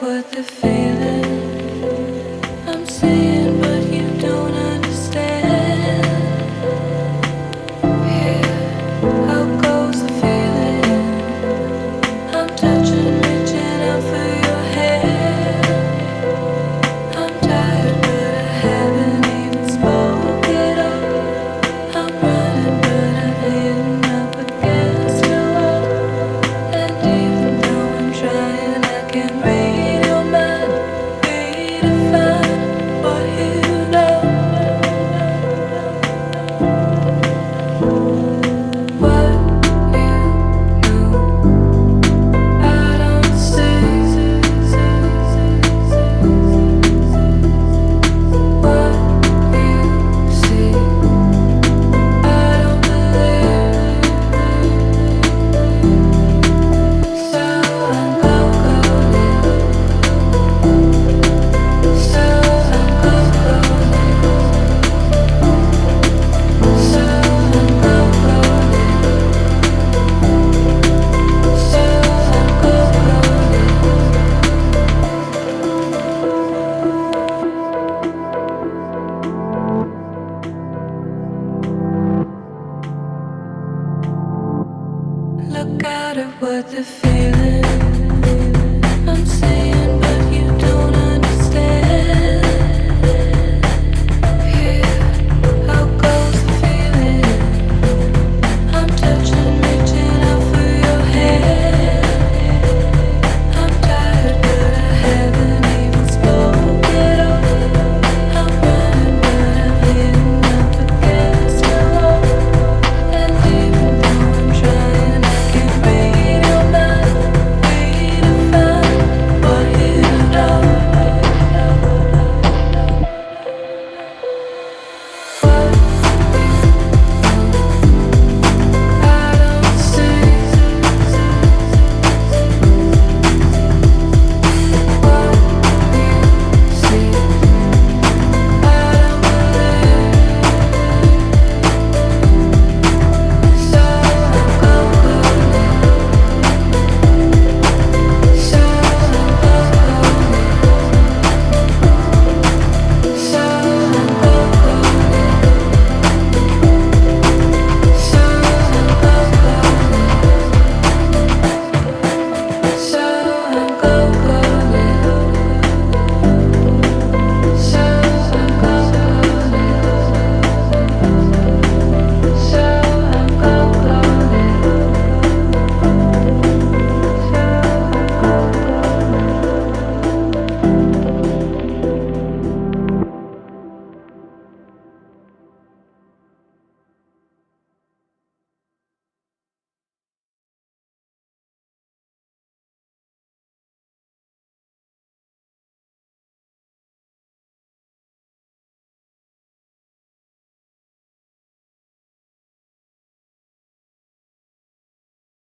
what the feeling I'm saying, but you don't understand. Here, how goes the feeling? I'm touching, reaching out for your hand. I'm tired, but I haven't even spoken up. I'm running, but I'm hitting up against the wall. And even though I'm trying, I can't read your mind, redefine what you know. What you know, I don't say. What you see, I don't believe. So I'm go-go, so I'm go-go, so I'm go-go, so I'm go-go. Look out at what the